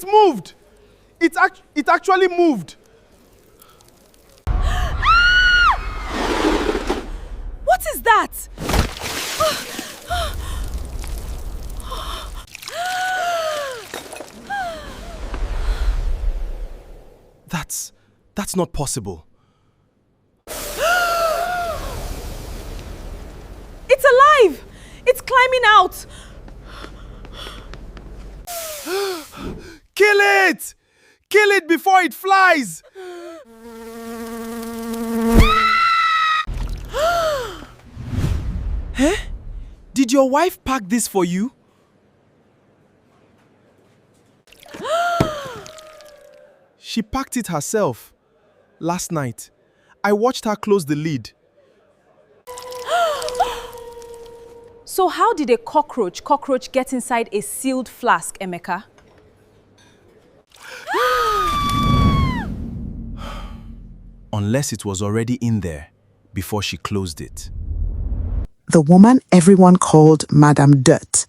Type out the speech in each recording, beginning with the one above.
moved! It actually moved! What is that? That's not possible. It's alive! It's climbing out! Kill it! Kill it before it flies! Huh? Did your wife pack this for you? She packed it herself. Last night, I watched her close the lid. So how did a cockroach get inside a sealed flask, Emeka? Unless it was already in there before she closed it. The woman everyone called Madam Dirt.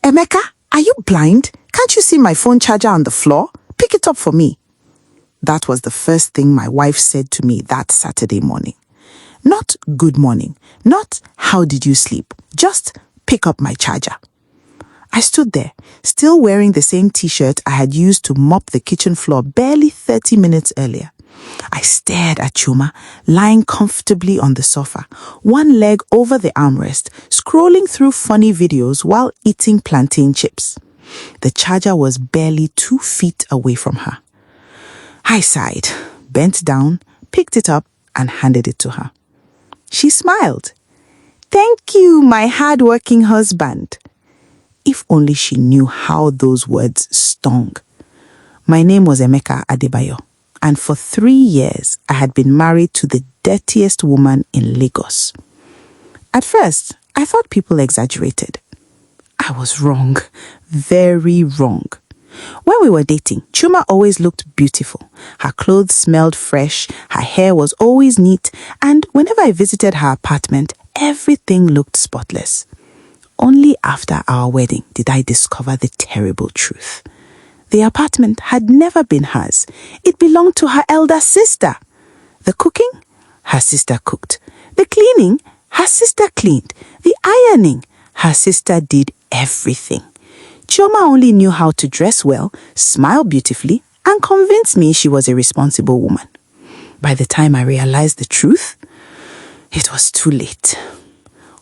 Emeka, are you blind? Can't you see my phone charger on the floor? Pick it up for me. That was the first thing my wife said to me that Saturday morning. Not good morning, not how did you sleep, just pick up my charger. I stood there, still wearing the same t-shirt I had used to mop the kitchen floor barely 30 minutes earlier. I stared at Chuma, lying comfortably on the sofa, one leg over the armrest, scrolling through funny videos while eating plantain chips. The charger was barely 2 feet away from her. I sighed, bent down, picked it up, and handed it to her. She smiled. "Thank you, my hard-working husband." If only she knew how those words stung. My name was Emeka Adebayo, and for 3 years I had been married to the dirtiest woman in Lagos. At first, I thought people exaggerated. I was wrong, very wrong. When we were dating, Chuma always looked beautiful. Her clothes smelled fresh, her hair was always neat, and whenever I visited her apartment, everything looked spotless. Only after our wedding did I discover the terrible truth. The apartment had never been hers. It belonged to her elder sister. The cooking? Her sister cooked. The cleaning? Her sister cleaned. The ironing? Her sister did everything. Chioma only knew how to dress well, smile beautifully, and convince me she was a responsible woman. By the time I realized the truth, it was too late.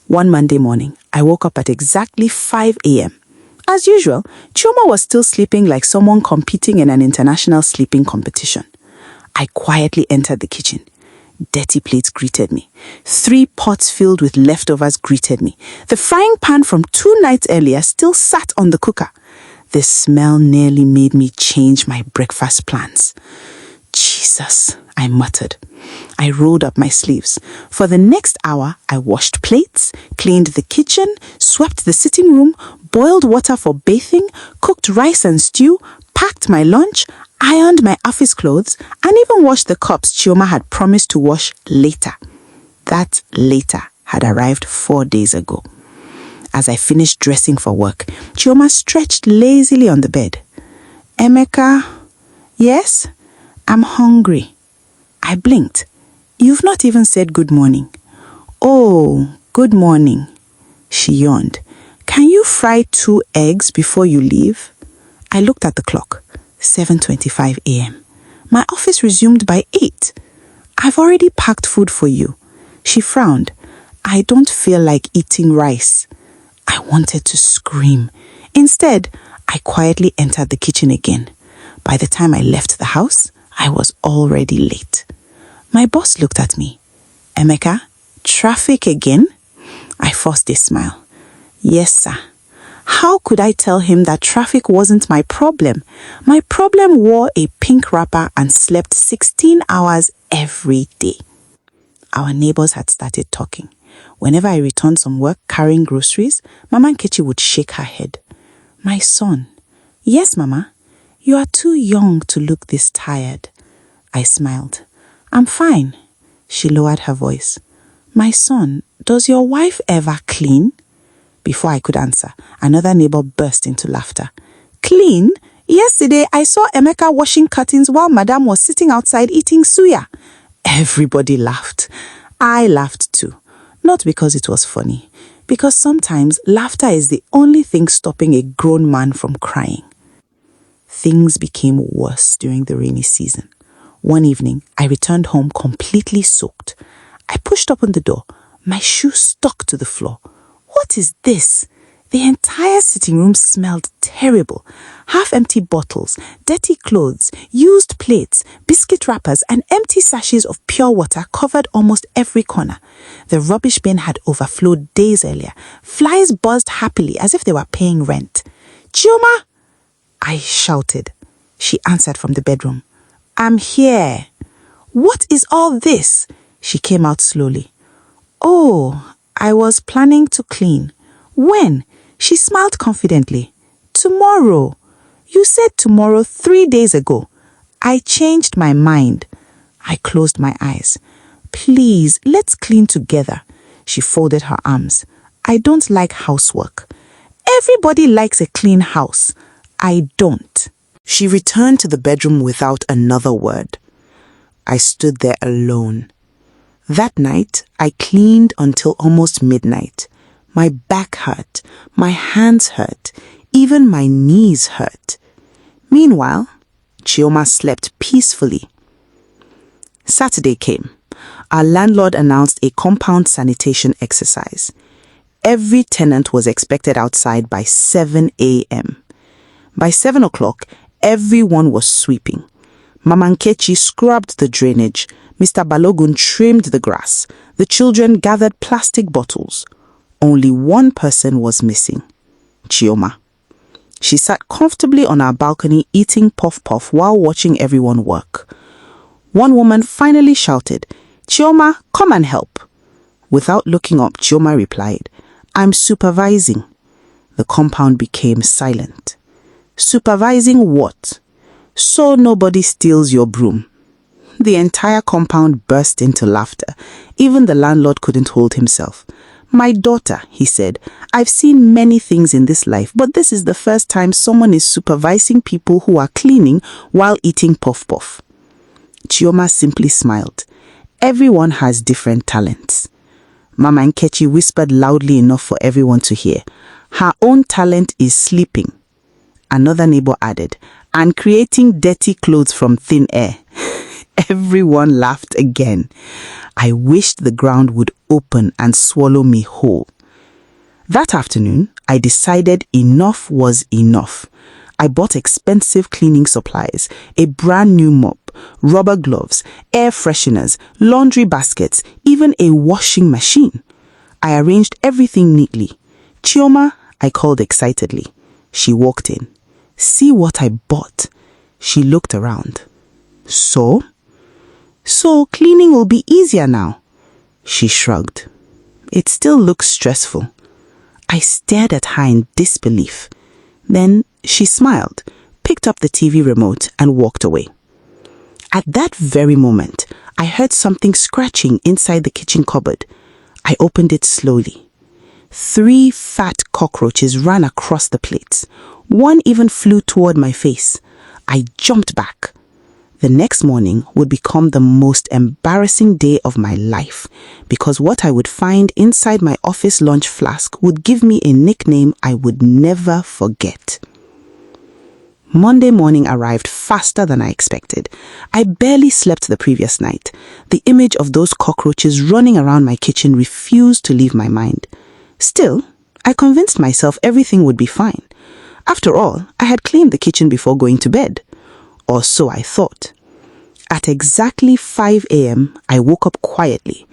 One Monday morning, I woke up at exactly 5 a.m. As usual, Chioma was still sleeping like someone competing in an international sleeping competition. I quietly entered the kitchen. Dirty plates greeted me. 3 pots filled with leftovers greeted me. The frying pan from 2 nights earlier still sat on the cooker. The smell nearly made me change my breakfast plans. Jesus, I muttered. I rolled up my sleeves. For the next hour, I washed plates, cleaned the kitchen, swept the sitting room, boiled water for bathing, cooked rice and stew, packed my lunch, ironed my office clothes, and even washed the cups Chioma had promised to wash later. That later had arrived 4 days ago. As I finished dressing for work, Chioma stretched lazily on the bed. "Emeka, yes? I'm hungry." I blinked. "You've not even said good morning." "Oh, good morning." She yawned. "Can you fry 2 eggs before you leave?" I looked at the clock. 7:25 a.m. My office resumed by 8. "I've already packed food for you." She frowned. "I don't feel like eating rice." I wanted to scream. Instead, I quietly entered the kitchen again. By the time I left the house, I was already late. My boss looked at me. "Emeka, traffic again?" I forced a smile. "Yes, sir." How could I tell him that traffic wasn't my problem? My problem wore a pink wrapper and slept 16 hours every day. Our neighbors had started talking. Whenever I returned from work carrying groceries, Mama Nkechi would shake her head. "My son." "Yes, Mama. You are too young to look this tired." I smiled. "I'm fine." She lowered her voice. "My son, does your wife ever clean?" Before I could answer, another neighbor burst into laughter. "Clean? Yesterday, I saw Emeka washing curtains while Madam was sitting outside eating suya. Everybody laughed. I laughed too. Not because it was funny, because sometimes laughter is the only thing stopping a grown man from crying. Things became worse during the rainy season. One evening, I returned home completely soaked. I pushed open the door. My shoe stuck to the floor. What is this? The entire sitting room smelled terrible. Half-empty bottles, dirty clothes, used plates, biscuit wrappers, and empty sachets of pure water covered almost every corner. The rubbish bin had overflowed days earlier. Flies buzzed happily as if they were paying rent. "Chioma!" I shouted. She answered from the bedroom. "I'm here." "What is all this?" She came out slowly. "Oh, I was planning to clean." "When?" She smiled confidently. "Tomorrow." "You said tomorrow 3 days ago." "I changed my mind." I closed my eyes. "Please, let's clean together." She folded her arms. "I don't like housework." "Everybody likes a clean house." "I don't." She returned to the bedroom without another word. I stood there alone. That night, I cleaned until almost midnight. My back hurt, my hands hurt, even my knees hurt. Meanwhile, Chioma slept peacefully. Saturday came. Our landlord announced a compound sanitation exercise. Every tenant was expected outside by 7 a.m. By 7 o'clock, everyone was sweeping. Mama Nkechi scrubbed the drainage. Mr. Balogun trimmed the grass. The children gathered plastic bottles. Only one person was missing. Chioma. She sat comfortably on our balcony eating puff-puff while watching everyone work. One woman finally shouted, "Chioma, come and help." Without looking up, Chioma replied, "I'm supervising." The compound became silent. "Supervising what?" "So nobody steals your broom." The entire compound burst into laughter. Even the landlord couldn't hold himself. "My daughter," he said, "I've seen many things in this life, but this is the first time someone is supervising people who are cleaning while eating puff-puff." Chioma simply smiled. Everyone has different talents. Mama Nkechi whispered loudly enough for everyone to hear. Her own talent is sleeping. Another neighbor added, "and creating dirty clothes from thin air." Everyone laughed again. I wished the ground would open and swallow me whole. That afternoon, I decided enough was enough. I bought expensive cleaning supplies, a brand new mop, rubber gloves, air fresheners, laundry baskets, even a washing machine. I arranged everything neatly. "Chioma," I called excitedly. She walked in. "See what I bought." She looked around. So cleaning will be easier now." She shrugged. "It still looks stressful." I stared at her in disbelief. Then she smiled, picked up the TV remote and walked away. At that very moment, I heard something scratching inside the kitchen cupboard. I opened it slowly. 3 fat cockroaches ran across the plates. One even flew toward my face. I jumped back. The next morning would become the most embarrassing day of my life because what I would find inside my office lunch flask would give me a nickname I would never forget. Monday morning arrived faster than I expected. I barely slept the previous night. The image of those cockroaches running around my kitchen refused to leave my mind. Still, I convinced myself everything would be fine. After all, I had cleaned the kitchen before going to bed. Or so I thought. At exactly 5 a.m., I woke up quietly.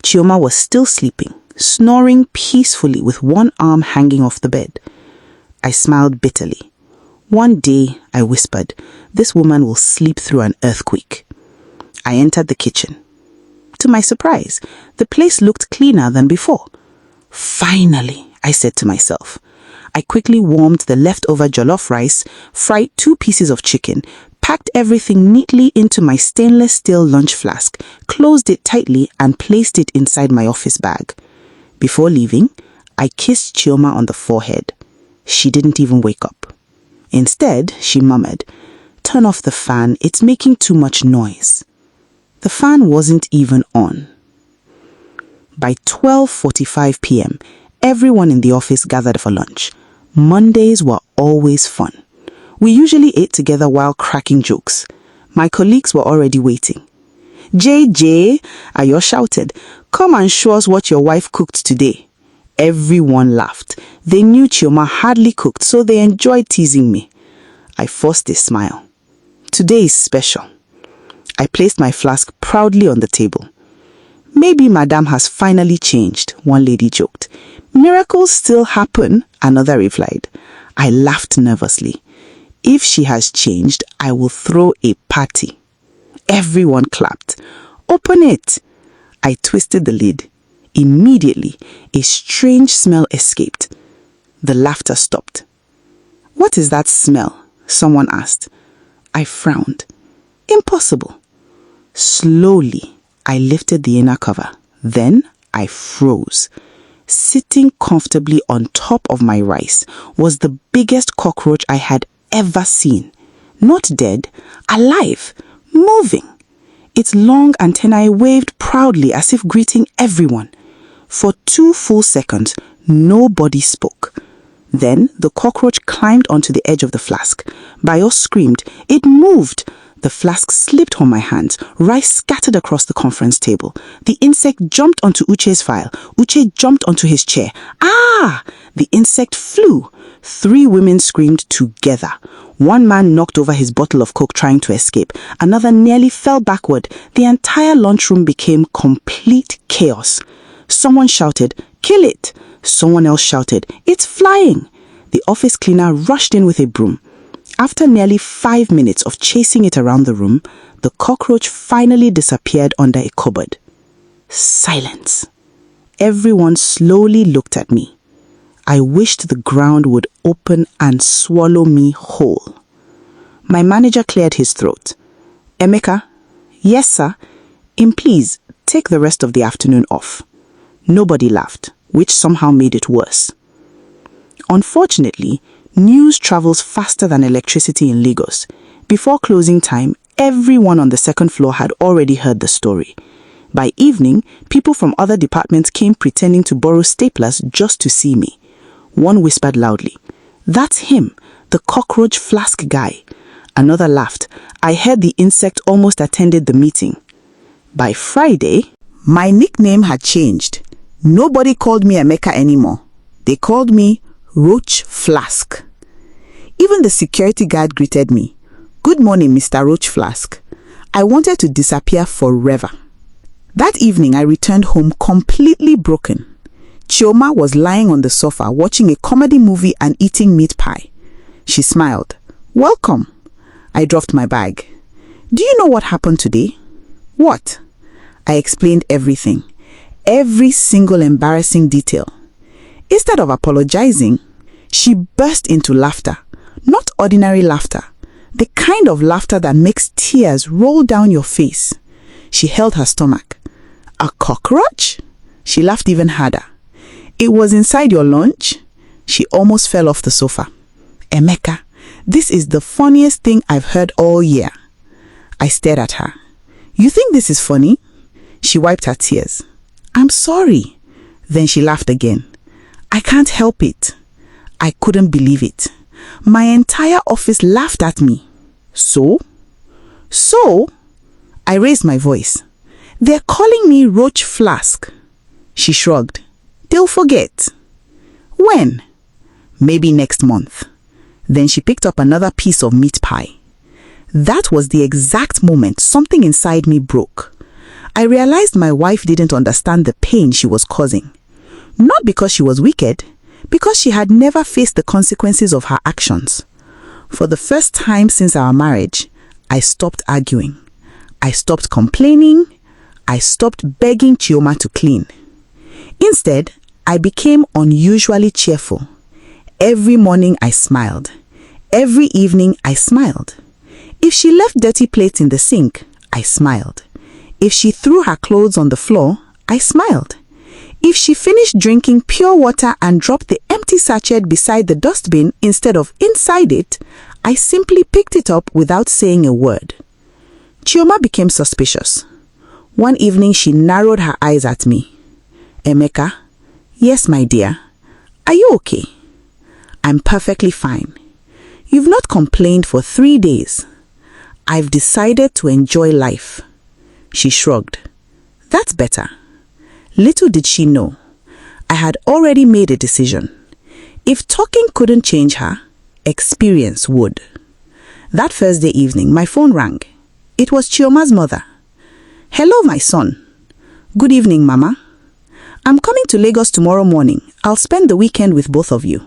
Chioma was still sleeping, snoring peacefully with one arm hanging off the bed. I smiled bitterly. One day, I whispered, this woman will sleep through an earthquake. I entered the kitchen. To my surprise, the place looked cleaner than before. Finally, I said to myself. I quickly warmed the leftover jollof rice, fried 2 pieces of chicken, packed everything neatly into my stainless steel lunch flask, closed it tightly and placed it inside my office bag. Before leaving, I kissed Chioma on the forehead. She didn't even wake up. Instead, she murmured, "Turn off the fan, it's making too much noise." The fan wasn't even on. By 12:45 p.m., everyone in the office gathered for lunch. Mondays were always fun. We usually ate together while cracking jokes. My colleagues were already waiting. "JJ," Ayo shouted, "come and show us what your wife cooked today." Everyone laughed. They knew Chioma hardly cooked, so they enjoyed teasing me. I forced a smile. "Today is special." I placed my flask proudly on the table. "Maybe Madame has finally changed," one lady joked. "Miracles still happen," another replied. I laughed nervously. "If she has changed, I will throw a party." Everyone clapped. "Open it." I twisted the lid. Immediately, a strange smell escaped. The laughter stopped. "What is that smell?" someone asked. I frowned. "Impossible." Slowly, I lifted the inner cover. Then I froze. Sitting comfortably on top of my rice was the biggest cockroach I had ever seen. Not dead, alive, moving. Its long antennae waved proudly as if greeting everyone. For 2 full seconds, nobody spoke. Then the cockroach climbed onto the edge of the flask. Bayo screamed. It moved. The flask slipped from my hands. Rice scattered across the conference table. The insect jumped onto Uche's file. Uche jumped onto his chair. Ah! The insect flew. 3 women screamed together. One man knocked over his bottle of Coke trying to escape. Another nearly fell backward. The entire lunchroom became complete chaos. Someone shouted, "Kill it!" Someone else shouted, "It's flying!" The office cleaner rushed in with a broom. After nearly 5 minutes of chasing it around the room, the cockroach finally disappeared under a cupboard. Silence. Everyone slowly looked at me. I wished the ground would open and swallow me whole. My manager cleared his throat. "Emeka?" "Yes, sir." "Please, take the rest of the afternoon off." Nobody laughed, which somehow made it worse. Unfortunately, news travels faster than electricity in Lagos. Before closing time, everyone on the second floor had already heard the story. By evening, people from other departments came pretending to borrow staplers just to see me. One whispered loudly, "That's him, the cockroach flask guy." Another laughed. I heard the insect almost attended the meeting. By Friday, my nickname had changed. Nobody called me Emeka anymore. They called me Roach Flask. Even the security guard greeted me. "Good morning, Mr. Roach Flask." I wanted to disappear forever. That evening, I returned home completely broken. Chioma was lying on the sofa watching a comedy movie and eating meat pie. She smiled. "Welcome." I dropped my bag. "Do you know what happened today?" "What?" I explained everything. Every single embarrassing detail. Instead of apologizing, she burst into laughter. Not ordinary laughter. The kind of laughter that makes tears roll down your face. She held her stomach. "A cockroach?" She laughed even harder. "It was inside your lunch?" She almost fell off the sofa. "Emeka, this is the funniest thing I've heard all year." I stared at her. "You think this is funny?" She wiped her tears. "I'm sorry." Then she laughed again. "I can't help it." I couldn't believe it. My entire office laughed at me. So? I raised my voice. "They're calling me Roach Flask." She shrugged. "They'll forget." "When?" "Maybe next month." Then she picked up another piece of meat pie. That was the exact moment something inside me broke. I realized my wife didn't understand the pain she was causing. Not because she was wicked, because she had never faced the consequences of her actions. For the first time since our marriage, I stopped arguing. I stopped complaining. I stopped begging Chioma to clean. Instead, I became unusually cheerful. Every morning I smiled. Every evening I smiled. If she left dirty plates in the sink, I smiled. If she threw her clothes on the floor, I smiled. If she finished drinking pure water and dropped the empty empty sachet beside the dustbin instead of inside it, I simply picked it up without saying a word. Chioma became suspicious. One evening she narrowed her eyes at me. Emeka, yes, my dear. Are you okay? I'm perfectly fine. You've not complained for 3 days. I've decided to enjoy life. She shrugged. That's better. Little did she know, I had already made a decision. If talking couldn't change her, experience would. That Thursday evening, my phone rang. It was Chioma's mother. Hello, my son. Good evening, Mama. I'm coming to Lagos tomorrow morning. I'll spend the weekend with both of you.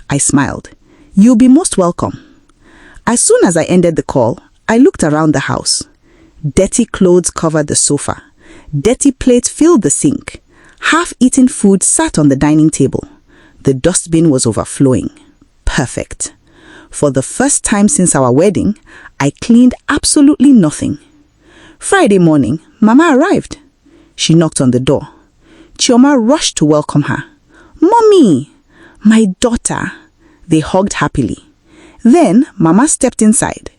I smiled. You'll be most welcome. As soon as I ended the call, I looked around the house. Dirty clothes covered the sofa. Dirty plates filled the sink. Half-eaten food sat on the dining table. The dustbin was overflowing. Perfect. For the first time since our wedding, I cleaned absolutely nothing. Friday morning, Mama arrived. She knocked on the door. Chioma rushed to welcome her. Mommy! My daughter! They hugged happily. Then, Mama stepped inside.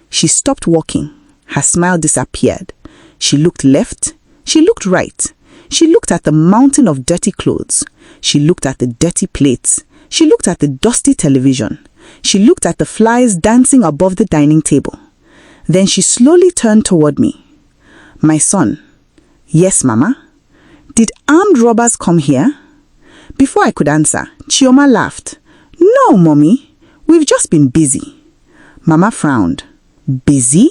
She stopped walking. Her smile disappeared. She looked left. She looked right. She looked at the mountain of dirty clothes. She looked at the dirty plates. She looked at the dusty television. She looked at the flies dancing above the dining table. Then she slowly turned toward me. My son. Yes, Mama. Did armed robbers come here? Before I could answer, Chioma laughed. No, Mommy. We've just been busy. Mama frowned. Busy?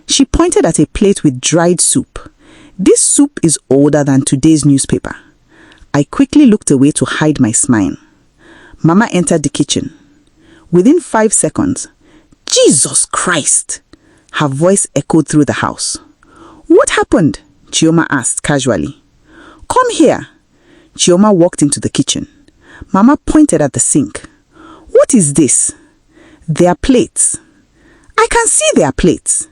She pointed at a plate with dried soup. This soup is older than today's newspaper. I quickly looked away to hide my smile. Mama entered the kitchen. Within 5 seconds, Jesus Christ! Her voice echoed through the house. What happened? Chioma asked casually. Come here. Chioma walked into the kitchen. Mama pointed at the sink. What is this? They are plates. I can see they are plates.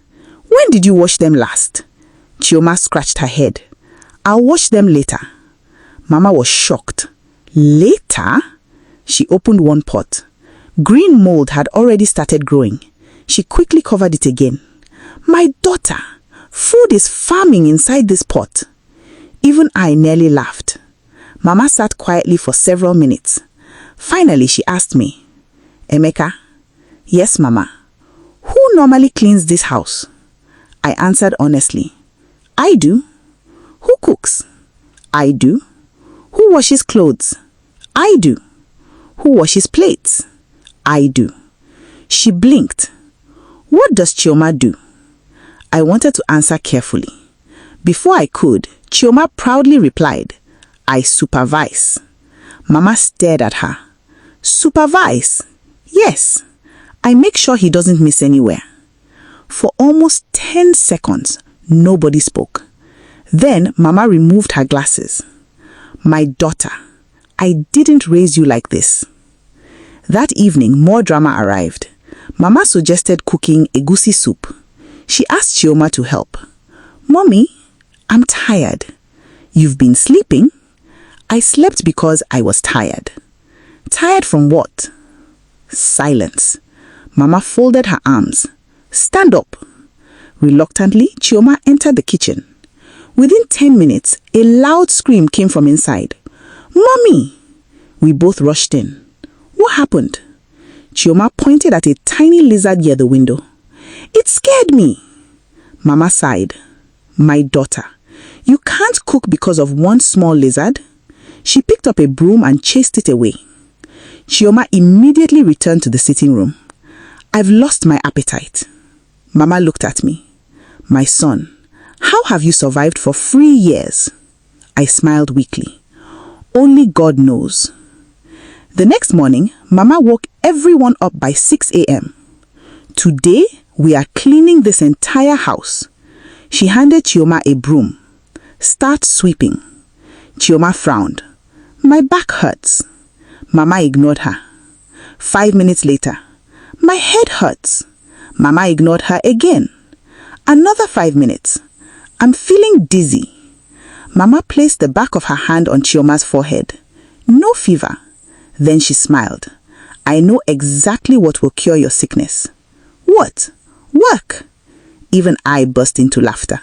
When did you wash them last? Chioma scratched her head. I'll wash them later. Mama was shocked. Later? She opened one pot. Green mold had already started growing. She quickly covered it again. My daughter, food is farming inside this pot. Even I nearly laughed. Mama sat quietly for several minutes. Finally, she asked me, Emeka? Yes, Mama. Who normally cleans this house? I answered honestly. I do. Who cooks? I do. Who washes clothes? I do. Who washes plates? I do. She blinked. What does Chioma do? I wanted to answer carefully. Before I could, Chioma proudly replied, I supervise. Mama stared at her. Supervise? Yes. I make sure he doesn't miss anywhere. For almost 10 seconds, nobody spoke. Then Mama removed her glasses. My daughter, I didn't raise you like this. That evening, more drama arrived. Mama suggested cooking egusi soup. She asked Chioma to help. Mommy, I'm tired. You've been sleeping? I slept because I was tired. Tired from what? Silence. Mama folded her arms. Stand up. Reluctantly, Chioma entered the kitchen. Within 10 minutes, a loud scream came from inside. Mommy! We both rushed in. What happened? Chioma pointed at a tiny lizard near the window. It scared me. Mama sighed. My daughter, you can't cook because of one small lizard. She picked up a broom and chased it away. Chioma immediately returned to the sitting room. I've lost my appetite. Mama looked at me. My son, how have you survived for 3 years? I smiled weakly. Only God knows. The next morning, Mama woke everyone up by 6 a.m. Today, we are cleaning this entire house. She handed Chioma a broom. Start sweeping. Chioma frowned. My back hurts. Mama ignored her. 5 minutes later, my head hurts. Mama ignored her again. Another 5 minutes. I'm feeling dizzy. Mama placed the back of her hand on Chioma's forehead. No fever. Then she smiled. "I know exactly what will cure your sickness." "What?" "Work." Even I burst into laughter.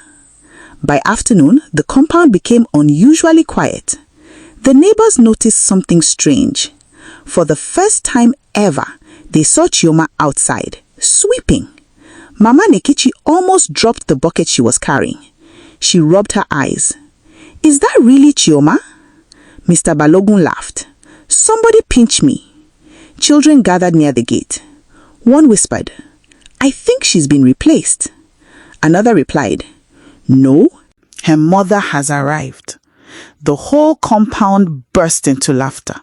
By afternoon, the compound became unusually quiet. The neighbors noticed something strange. For the first time ever, they saw Chioma outside, sweeping. Mama Nekichi almost dropped the bucket she was carrying. She rubbed her eyes. "Is that really Chioma?" Mr. Balogun laughed. "Somebody pinch me." Children gathered near the gate. One whispered, "I think she's been replaced." Another replied, "No, her mother has arrived." The whole compound burst into laughter.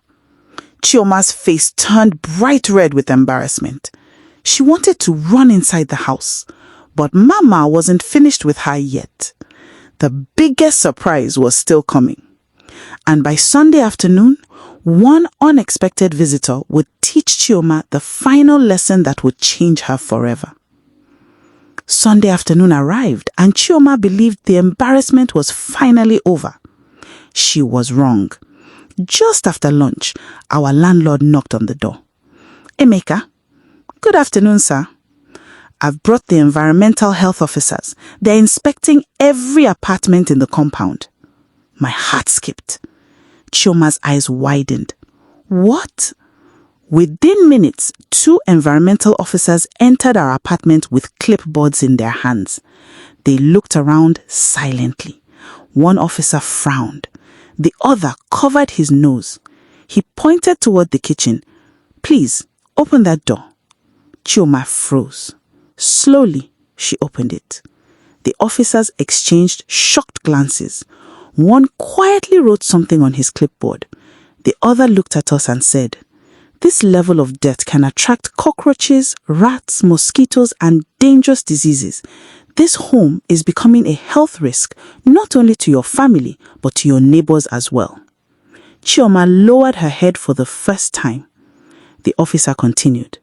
Chioma's face turned bright red with embarrassment. She wanted to run inside the house, but Mama wasn't finished with her yet. The biggest surprise was still coming. And by Sunday afternoon, one unexpected visitor would teach Chioma the final lesson that would change her forever. Sunday afternoon arrived, and Chioma believed the embarrassment was finally over. She was wrong. Just after lunch, our landlord knocked on the door. "Emeka." "Good afternoon, sir." "I've brought the environmental health officers. They're inspecting every apartment in the compound." My heart skipped. Chioma's eyes widened. "What?" Within minutes, 2 environmental officers entered our apartment with clipboards in their hands. They looked around silently. One officer frowned. The other covered his nose. He pointed toward the kitchen. "Please, open that door." Chioma froze. Slowly, she opened it. The officers exchanged shocked glances. One quietly wrote something on his clipboard. The other looked at us and said, "This level of dirt can attract cockroaches, rats, mosquitoes, and dangerous diseases. This home is becoming a health risk, not only to your family, but to your neighbors as well." Chioma lowered her head for the first time. The officer continued,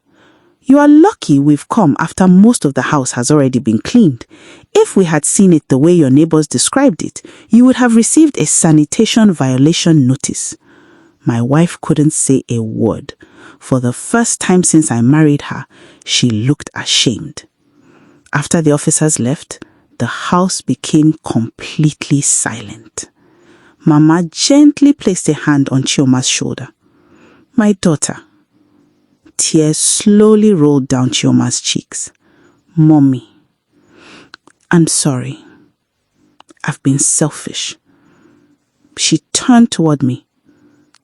"You are lucky we've come after most of the house has already been cleaned. If we had seen it the way your neighbors described it, you would have received a sanitation violation notice." My wife couldn't say a word. For the first time since I married her, she looked ashamed. After the officers left, the house became completely silent. Mama gently placed a hand on Chioma's shoulder. "My daughter." Tears slowly rolled down Chioma's cheeks. "Mommy, I'm sorry. I've been selfish." She turned toward me.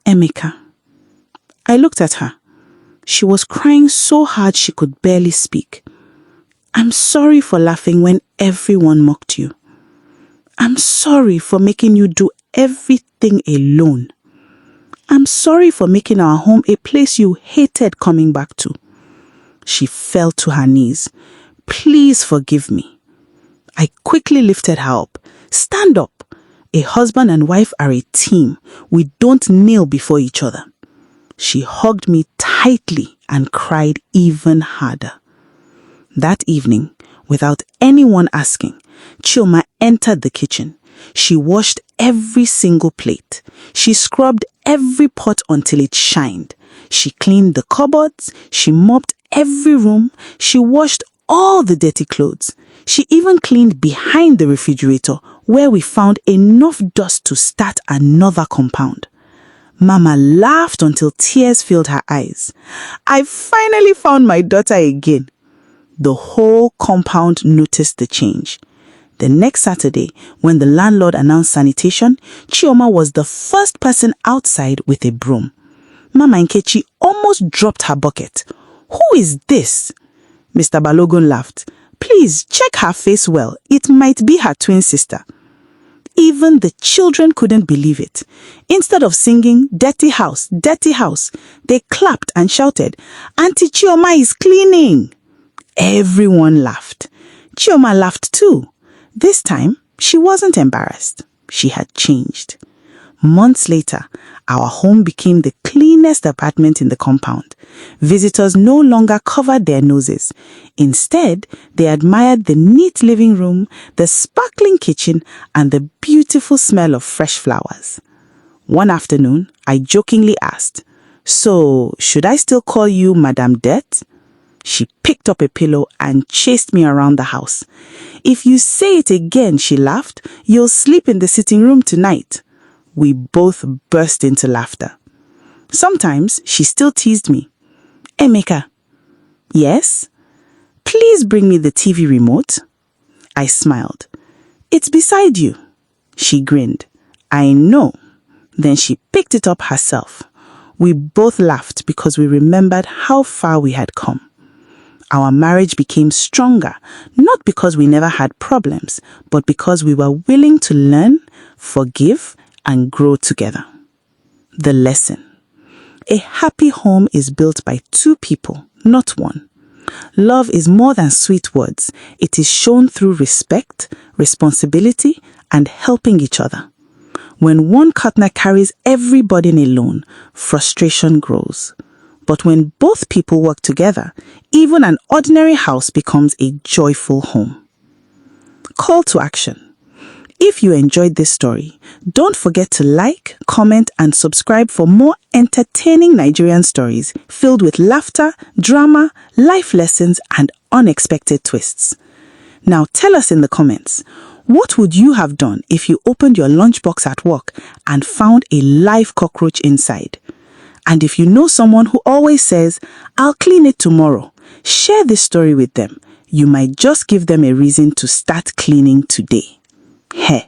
"Emeka." I looked at her. She was crying so hard she could barely speak. "I'm sorry for laughing when everyone mocked you. I'm sorry for making you do everything alone. I'm sorry for making our home a place you hated coming back to." She fell to her knees. "Please forgive me." I quickly lifted her up. "Stand up. A husband and wife are a team. We don't kneel before each other." She hugged me tightly and cried even harder. That evening, without anyone asking, Chioma entered the kitchen. She washed every single plate. She scrubbed every pot until it shined. She cleaned the cupboards. She mopped every room. She washed all the dirty clothes. She even cleaned behind the refrigerator, where we found enough dust to start another compound. Mama laughed until tears filled her eyes. "I finally found my daughter again." The whole compound noticed the change. The next Saturday, when the landlord announced sanitation, Chioma was the first person outside with a broom. Mama Nkechi almost dropped her bucket. "Who is this?" Mr. Balogun laughed. "Please check her face well. It might be her twin sister." Even the children couldn't believe it. Instead of singing, dirty house," they clapped and shouted, "Auntie Chioma is cleaning." Everyone laughed. Chioma laughed too. This time, she wasn't embarrassed. She had changed. Months later, our home became the cleanest apartment in the compound. Visitors no longer covered their noses. Instead, they admired the neat living room, the sparkling kitchen, and the beautiful smell of fresh flowers. One afternoon, I jokingly asked, So, should I still call you Madame Dirt? She picked up a pillow and chased me around the house. If you say it again, she laughed, you'll sleep in the sitting room tonight. We both burst into laughter. Sometimes she still teased me. Emeka. Yes? Please bring me the TV remote. I smiled. It's beside you. She grinned. I know. Then she picked it up herself. We both laughed because we remembered how far we had come. Our marriage became stronger, not because we never had problems, but because we were willing to learn, forgive, and grow together. The lesson. A happy home is built by two people, not one. Love is more than sweet words. It is shown through respect, responsibility, and helping each other. When one partner carries every burden alone, frustration grows. But when both people work together, even an ordinary house becomes a joyful home. Call to action. If you enjoyed this story, don't forget to like, comment, and subscribe for more entertaining Nigerian stories filled with laughter, drama, life lessons, and unexpected twists. Now tell us in the comments, what would you have done if you opened your lunchbox at work and found a live cockroach inside? And if you know someone who always says, I'll clean it tomorrow, share this story with them. You might just give them a reason to start cleaning today. Heh.